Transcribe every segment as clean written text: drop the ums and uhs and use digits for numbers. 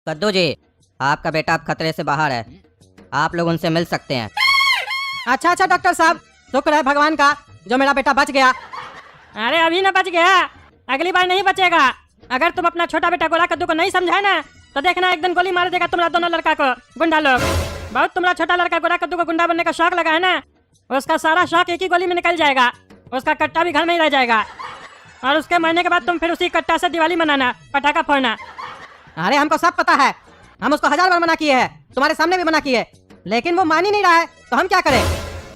कद्दू जी, आपका बेटा अब खतरे से बाहर है, आप लोग उनसे मिल सकते हैं। अच्छा अच्छा डॉक्टर साहब, शुक्र है भगवान का जो मेरा बेटा बच गया। अरे अभी ना बच गया, अगली बार नहीं बचेगा। अगर तुम अपना छोटा बेटा गोला कद्दू को नहीं समझाए ना तो देखना एक दिन गोली मार देगा तुम्हारा दोनों लड़का को गुंडा लोग। बहुत तुम्हारा छोटा लड़का गोला कद्दू को गुंडा बनने का शौक लगा है ना, उसका सारा शौक एक ही गोली में निकल जाएगा। उसका कट्टा भी घर में ही रह जाएगा और उसके मरने के बाद तुम फिर उसी कट्टा से दिवाली मनाना, पटाखा फोड़ना। अरे हमको सब पता है, हम उसको 1000 बार मना किए हैं, तुम्हारे सामने भी मना किए, लेकिन वो मान ही नहीं रहा है, तो हम क्या करें?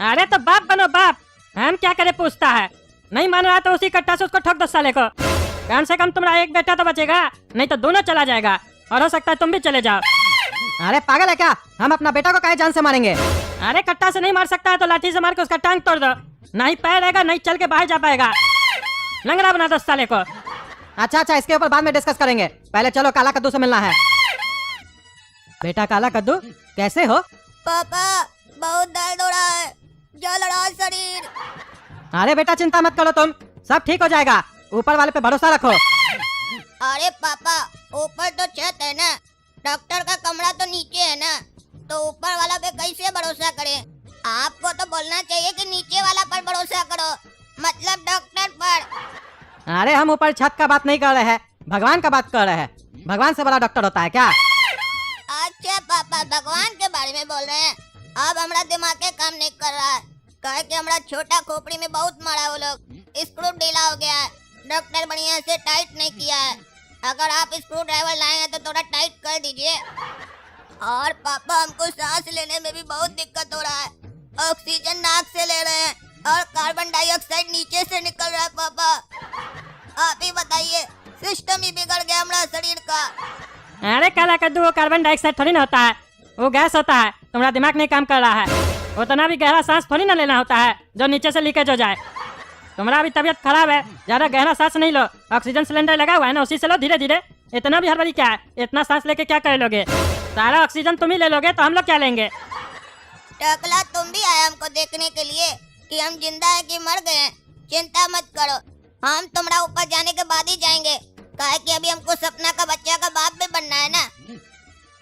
अरे तो बाप बनो बाप, हम क्या करे पूछता है। नहीं मान रहा तो उसी कट्टा से उसको ठोक 10 साले को। कम से कम तुम्हारा एक बेटा तो बचेगा, नहीं तो दोनों चला जाएगा और हो सकता है तुम भी चले जाओ। अरे पागल है क्या, हम अपना बेटा को काहे जान से मारेंगे? अरे कट्टा से नहीं मार सकता है तो लाठी से मार के उसका टांग तोड़ दो, नहीं पैर रहेगा नहीं चल के बाहर जा पाएगा। लंगड़ा बना 10 साले को। अच्छा अच्छा, इसके ऊपर बाद में डिस्कस करेंगे, पहले चलो काला कद्दू से मिलना है। बेटा काला कद्दू, कैसे हो? पापा बहुत दर्द हो रहा है, जल रहा है शरीर। अरे बेटा चिंता मत करो, तुम सब ठीक हो जाएगा, ऊपर वाले पे भरोसा रखो। अरे पापा ऊपर तो छत है ना, डॉक्टर का कमरा तो नीचे है ना, तो ऊपर वाला पे कैसे भरोसा करें? आपको तो बोलना चाहिए कि नीचे वाला पर भरोसा करो, मतलब डॉक्टर पर। अरे हम ऊपर छत का बात नहीं कर रहे हैं, भगवान का बात कर रहे हैं। भगवान से बड़ा डॉक्टर होता है क्या? अच्छा पापा भगवान के बारे में बोल रहे हैं। अब हमारा दिमाग के काम नहीं कर रहा है, कहे कि हमारा छोटा खोपड़ी में बहुत मारा वो लोग, स्क्रू ढीला हो गया है, डॉक्टर बढ़िया से टाइट नहीं किया है। अगर आप स्क्रू ड्राइवर लाए हैं तो थोड़ा टाइट कर दीजिए। और पापा हमको सांस लेने में भी बहुत दिक्कत हो रहा है, ऑक्सीजन नाक से ले रहे हैं और कार्बन डाइऑक्साइड नीचे से निकल रहा है। पापा आप ही बताइए, सिस्टम ही बिगड़ गया हमारा शरीर का। अरे काला कद्दू वो कार्बन डाइऑक्साइड थोड़ी ना होता है, वो गैस होता है। तुम्हारा दिमाग नहीं काम कर रहा है, उतना भी गहरा सांस थोड़ी ना लेना होता है जो नीचे से लीकेज हो जाए। तुम्हारा भी तबीयत खराब है, ज्यादा गहरा सांस नहीं लो, ऑक्सीजन सिलेंडर लगा हुआ है ना उसी से लो धीरे धीरे। इतना भी हड़बड़ी क्या है, इतना सांस लेके क्या कर लोगे? सारा ऑक्सीजन तुम ही ले लोगे तो हम लोग क्या लेंगे? टकला तुम भी आए हमको देखने के लिए कि हम जिंदा है कि मर गए हैं। चिंता मत करो, हम तुम्हारा ऊपर जाने के बाद ही जाएंगे, काहे कि अभी हमको सपना का बच्चा का बाप भी बनना है ना।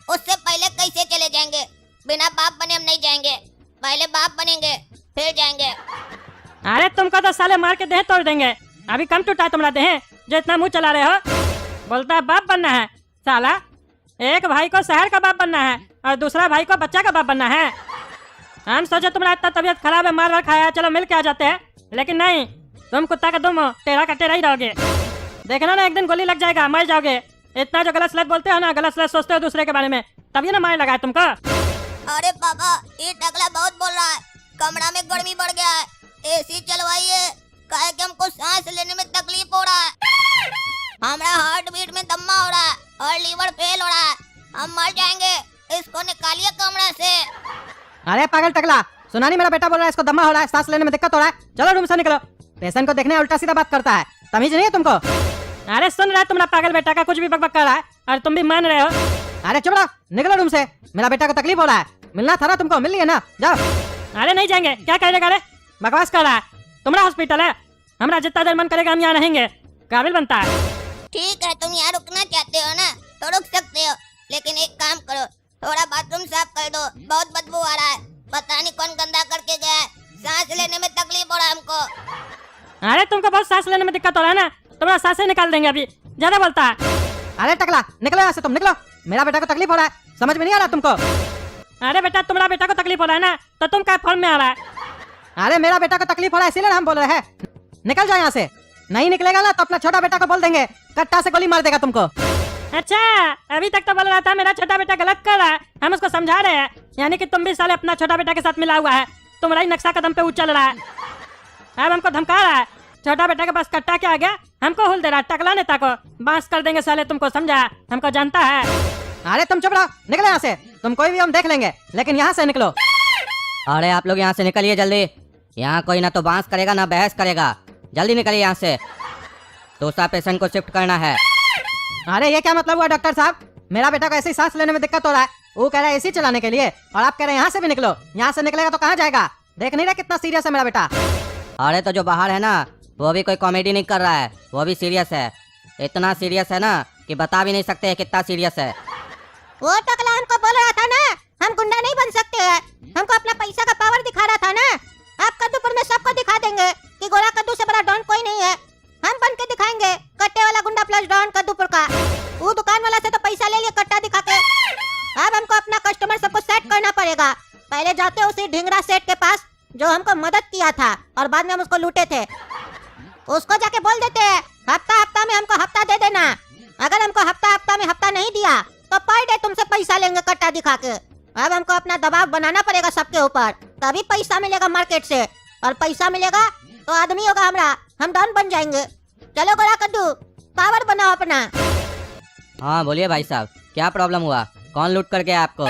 उससे पहले कैसे चले जाएंगे? बिना बाप बने हम नहीं जाएंगे, पहले बाप बनेंगे फिर जाएंगे। अरे तुमको तो साले मार के देह तोड़ देंगे, अभी कम टूटा है तुम्हारा देह जो इतना मुंह चला रहे हो। बोलता है बाप बनना है, साला एक भाई को शहर का बाप बनना है और दूसरा भाई को बच्चा का बाप बनना है। हम सोचे तुम्हारा इतना तबीयत खराब है, मार खाया, चलो मिल के आ जाते हैं, लेकिन नहीं, तुम कुत्ता का दुम हो, टेढ़ा का टेढ़ा ही रहोगे। देखना ना एक दिन गोली लग जाएगा, मर जाओगे। इतना जो गलत सलत बोलते हो ना, गलत सलत सोचते हो दूसरे के बारे में, तभी ना मार लगा है तुमको। अरे पापा ये टकला बहुत बोल रहा है, कमरा में गर्मी बढ़ गया है, एसी चलवाइए, काहे कि हमको सांस लेने में तकलीफ हो रहा है। हमारा हार्ट बीट में दम्मा हो रहा है और लीवर फेल हो रहा है, हम मर जाएंगे, इसको निकालिए कमरा से। अरे पागल टकला, सुना नहीं मेरा बेटा बोल रहा है इसको दम्मा हो रहा है, सांस लेने में दिक्कत हो रहा है, चलो रूम से निकलो। पेशेंट को देखने उल्टा सीधा बात करता है, तमीज नहीं है तुमको? अरे सुन रहा है तुम्हारा पागल बेटा का कुछ भी बकबक कर रहा है और तुम भी मान रहे हो। अरे चुप रहो, निकलो रूम से, मेरा बेटा को तकलीफ हो रहा है, मिलना था ना तुमको, मिल लिया ना, जाओ। अरे नहीं जाएंगे, क्या करेगा? अरे बकवास कर रहा है, तुम्हारा हॉस्पिटल है, हमारा जितना देर मन करेगा हम यहाँ रहेंगे, काबिल बनता है। ठीक है तुम यहाँ रुकना चाहते हो ना तो रुक सकते हो, लेकिन एक काम करो, थोड़ा बाथरूम साफ कर दो, बहुत बदबू आ रहा है, पता नहीं कौन गंदा करके गया है, सांस लेने में तकलीफ हो रहा है हमको। अरे तुमको बहुत सांस लेने में दिक्कत हो रहा है ना, तुम्हारा सांसें निकाल देंगे अभी, ज्यादा बोलता है। अरे टकला निकलो यहाँ से, तुम निकलो, मेरा बेटा को तकलीफ हो रहा है, समझ में नहीं आ रहा तुमको? अरे बेटा तुम्हारा बेटा को तकलीफ हो रहा है ना, तो तुम क्या फॉर्म में आ रहा है? अरे मेरा बेटा को तकलीफ हो रहा है इसीलिए हम बोल रहे हैं, निकल जाओ यहाँ से, नहीं निकलेगा ना तो अपना छोटा बेटा को बोल देंगे, कट्टा से गोली मार देगा तुमको। अच्छा अभी तक तो बोल रहा था मेरा छोटा बेटा गलत कर रहा है, हम उसको समझा रहे हैं, यानी कि तुम भी साले अपना छोटा बेटा के साथ मिला हुआ है, तुम्हारा ही नक्शा कदम पे उछल रहा है, अब हमको धमका रहा है। छोटा बेटा के पास कट्टा के आ गया, हमको हुल दे रहा है, टकला नेता को बांस कर देंगे साले, तुमको समझा, हमको जानता है। अरे तुम चुप रहो, निकलो यहाँ से, तुम कोई भी हम देख लेंगे, लेकिन यहाँ से निकलो। अरे आप लोग यहाँ से निकलिए जल्दी, यहाँ कोई ना तो बांस करेगा ना बहस करेगा, जल्दी निकलिए यहाँ से, दूसरा पेशेंट को शिफ्ट करना है। अरे ये क्या मतलब हुआ डॉक्टर साहब, मेरा बेटा को ऐसे ही सांस लेने में दिक्कत हो रहा है, वो कह रहा है एसी चलाने के लिए, और आप कह रहे हैं यहाँ से भी निकलो, यहाँ से निकलेगा तो कहाँ जाएगा? देख नहीं रहे कितना सीरियस है मेरा बेटा? अरे तो जो बाहर है ना वो भी कोई कॉमेडी नहीं कर रहा है, वो भी सीरियस है, इतना सीरियस है ना कि बता भी नहीं सकते कितना सीरियस है। वो टकला हमको बोल रहा था ना, हम गुंडा नहीं बन सकते हैं। हमको अपना पैसा का पावर दिखा रहा था ना। आप कद्दूपुर में सबको दिखा देंगे कि गोला कद्दू से बड़ा डॉन कोई नहीं है। हम बन के दिखाएंगे कट्टे वाला गुंडा प्लस डॉन कद्दूपुर का। वो दुकान वाला से तो पैसा ले लिया कट्टा दिखा के। अब हमको अपना कस्टमर सबको सेट करना पड़ेगा। पहले जाते उसी ढिंगरा सेठ के पास जो हमको मदद किया था और बाद में हम उसको लूटे थे। उसको जाके बोल देते हैं हफ्ता हफ्ता में हमको हफ्ता दे देना। अगर हमको हफ्ता हफ्ता में हफ्ता नहीं दिया तो पर डे तुमसे पैसा लेंगे कट्टा दिखा के। अब हमको अपना दबाव बनाना पड़ेगा सबके ऊपर, तभी पैसा मिलेगा मार्केट से। और पैसा मिलेगा तो आदमी होगा हमरा, हम डॉन बन जाएंगे। चलो गोला कद्दू पावर बनाओ अपना। हाँ बोलिए भाई साहब, क्या प्रॉब्लम हुआ? कौन लूट कर गया आपको?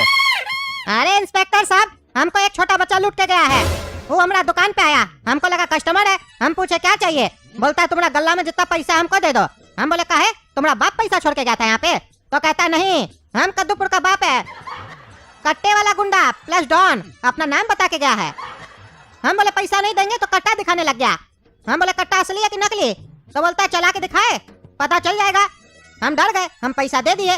अरे इंस्पेक्टर साहब, हमको एक छोटा बच्चा लूट के गया है। वो हमारा दुकान पे आया, हमको लगा कस्टमर है। हम पूछे क्या चाहिए, बोलता है तुम्हारा गल्ला में जितना पैसा हमको दे दो। हम बोले काहे, तुम्हारा बाप पैसा छोड़ के गया था यहाँ पे? तो कहता नहीं, हम कद्दूपुर का बाप है, कट्टे वाला गुंडा प्लस डॉन, अपना नाम बता के गया है। हम बोले पैसा नहीं देंगे तो कट्टा दिखाने लग गया। हम बोले कट्टा असली है कि नकली? तो बोलता है चला के दिखाए, पता चल जाएगा। हम डर गए, हम पैसा दे दिए।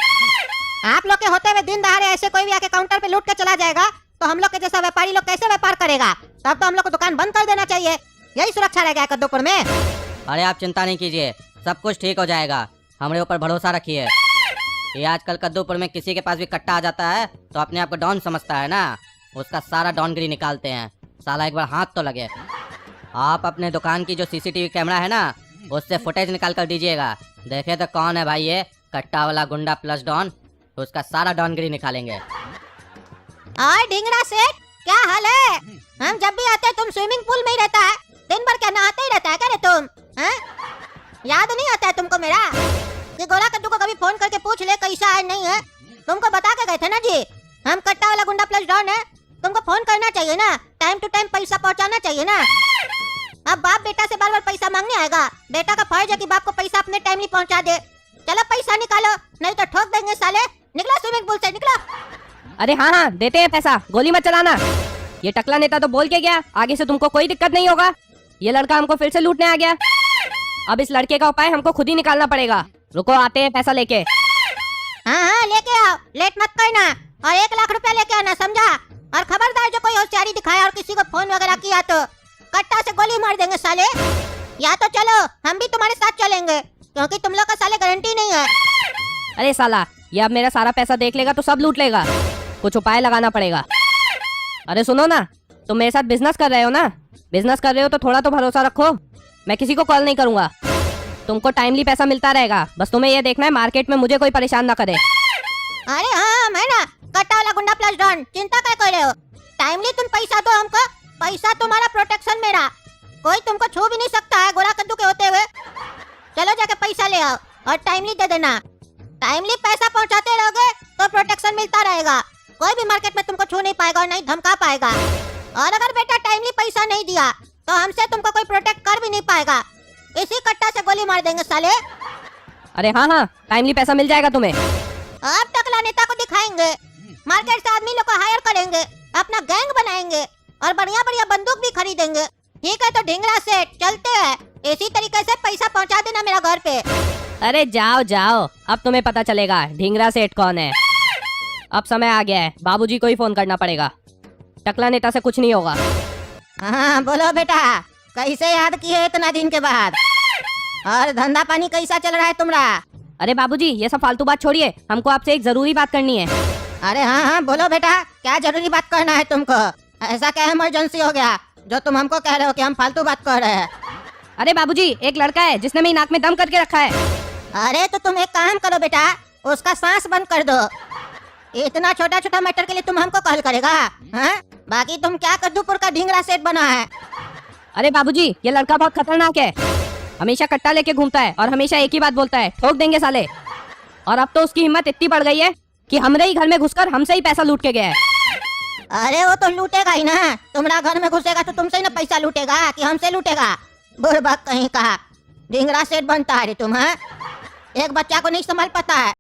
आप लोग के होते हुए दिन दहाड़े ऐसे कोई भी आके काउंटर पे लूट के चला जाएगा तो हम लोग के जैसा व्यापारी लोग कैसे व्यापार करेगा? तब तो हम लोग को दुकान बंद कर देना चाहिए। यही सुरक्षा रह गया कद्दूपुर में। अरे आप चिंता नहीं कीजिए, सब कुछ ठीक हो जाएगा। हमारे ऊपर भरोसा रखिए। ये आजकल कद्दूपुर में किसी के पास भी कट्टा आ जाता है तो अपने आप को डॉन समझता है ना, उसका सारा डॉनगिरी निकालते हैं। साला एक बार हाथ तो लगे। आप अपने दुकान की जो सीसीटीवी कैमरा है ना, उससे फुटेज निकाल कर दीजिएगा। देखे तो कौन है भाई ये कट्टा वाला गुंडा प्लस डॉन, तो उसका सारा डॉनगिरी निकालेंगे। और ढिंगरा सेठ क्या हाल है? हम जब भी आते हैं तुम स्विमिंग पूल में ही रहता है, दिन भर क्या नहाते ही रहता है क्या रे तुम? हैं? याद नहीं आता है तुमको मेरा कि गोला कद्दू को कभी फोन करके पूछ ले कैसा है नहीं है? तुमको बता के गए थे ना जी, हम कट्टा वाला गुंडा प्लस डॉन है। तुमको फोन करना चाहिए ना, टाइम टू टाइम पैसा पहुंचाना चाहिए ना। अब बाप बेटा से बार बार पैसा मांगने आएगा? बेटा का फर्ज है कि बाप को पैसा अपने टाइमली पहुंचा दे। चलो पैसा निकालो, नहीं तो ठोक देंगे साले। निकलो स्विमिंग पूल से, निकलो। अरे हाँ हाँ देते हैं पैसा, गोली मत चलाना। ये टकला नेता तो बोल के गया आगे से तुमको कोई दिक्कत नहीं होगा। ये लड़का हमको फिर से लूटने आ गया। अब इस लड़के का उपाय हमको खुद ही निकालना पड़ेगा। रुको आते हैं पैसा लेके। हाँ हाँ लेके आओ, लेट मत करना। और 1 लाख रुपया लेके आना, समझा? और खबरदार जो कोई होशियारी दिखाया और किसी को फोन वगैरह किया तो कट्टा से गोली मार देंगे साले। या तो चलो हम भी तुम्हारे साथ चलेंगे, क्योंकि तुम लोग का साले गारंटी नहीं है। अरे साला, ये अब मेरा सारा पैसा देख लेगा तो सब लूट लेगा। कुछ उपाय लगाना पड़ेगा। अरे सुनो ना, तुम मेरे साथ बिजनेस कर रहे हो ना, बिजनेस कर रहे हो तो थोड़ा तो भरोसा रखो। मैं किसी को कॉल नहीं करूंगा, तुमको टाइमली पैसा मिलता रहेगा। बस तुम्हें ये देखना है मार्केट में मुझे कोई परेशान ना करे। अरे हाँ मैं ना कट्टा वाला गुंडा प्लस डॉन, चिंता क्या कर रहे हो? टाइमली तुम पैसा दो हमको, पैसा तुम्हारा प्रोटेक्शन मेरा। कोई तुमको छू भी नहीं सकता है गोला कद्दू के होते हुए। चलो जाके पैसा ले आओ और टाइमली दे देना। टाइमली पैसा पहुंचाते रहोगे तो प्रोटेक्शन मिलता रहेगा। कोई भी मार्केट में तुमको छू नहीं पाएगा और नहीं धमका पाएगा। और अगर बेटा टाइमली पैसा नहीं दिया तो हमसे तुमको कोई प्रोटेक्ट कर भी नहीं पाएगा। इसी कट्टा से गोली मार देंगे साले। अरे हाँ हाँ टाइमली पैसा मिल जाएगा तुम्हें। अब टकला नेता को दिखाएंगे, मार्केट से आदमी लोग को हायर करेंगे, अपना गैंग बनाएंगे और बढ़िया बढ़िया बंदूक भी खरीदेंगे। ठीक है तो ढिंगरा सेठ चलते हैं, इसी तरीके से पैसा पहुंचा देना मेरा घर पे। अरे जाओ जाओ, अब तुम्हें पता चलेगा ढिंगरा सेठ कौन है। अब समय आ गया है, बाबूजी को ही फोन करना पड़ेगा। टकला नेता से कुछ नहीं होगा। हाँ बोलो बेटा, कैसे याद किए इतना दिन के बाद? और धंधा पानी कैसा चल रहा है तुम्हारा? अरे बाबूजी ये सब फालतू बात छोड़िए, हमको आपसे एक जरूरी बात करनी है। अरे हाँ हाँ बोलो बेटा, क्या जरूरी बात करना है तुमको? ऐसा क्या इमरजेंसी हो गया जो तुम हमको कह रहे हो कि हम फालतू बात कर रहे हैं? अरे बाबूजी एक लड़का है जिसने मेरी नाक में दम करके रखा है। अरे तो तुम एक काम करो बेटा, उसका सांस बंद कर दो। इतना छोटा छोटा मैटर के लिए तुम हमको कॉल करेगा? हाँ? बाकी तुम क्या कद्दूपुर का ढिंगरा सेठ बना है? अरे बाबूजी ये लड़का बहुत खतरनाक है, हमेशा कट्टा लेके घूमता है और हमेशा एक ही बात बोलता है, ठोक देंगे साले। और अब तो उसकी हिम्मत इतनी बढ़ गई है कि हमरे ही घर में घुसकर हमसे ही पैसा लूट के गया है। अरे वो तो लूटेगा ही ना, तुम्हारा घर में घुसेगा तो तुमसे ही ना पैसा लूटेगा कि हमसे लूटेगा? बुढ़बक कहीं का ढिंगरा सेठ बनता है रे तुम। हाँ? एक बच्चा को नहीं संभाल पाता है।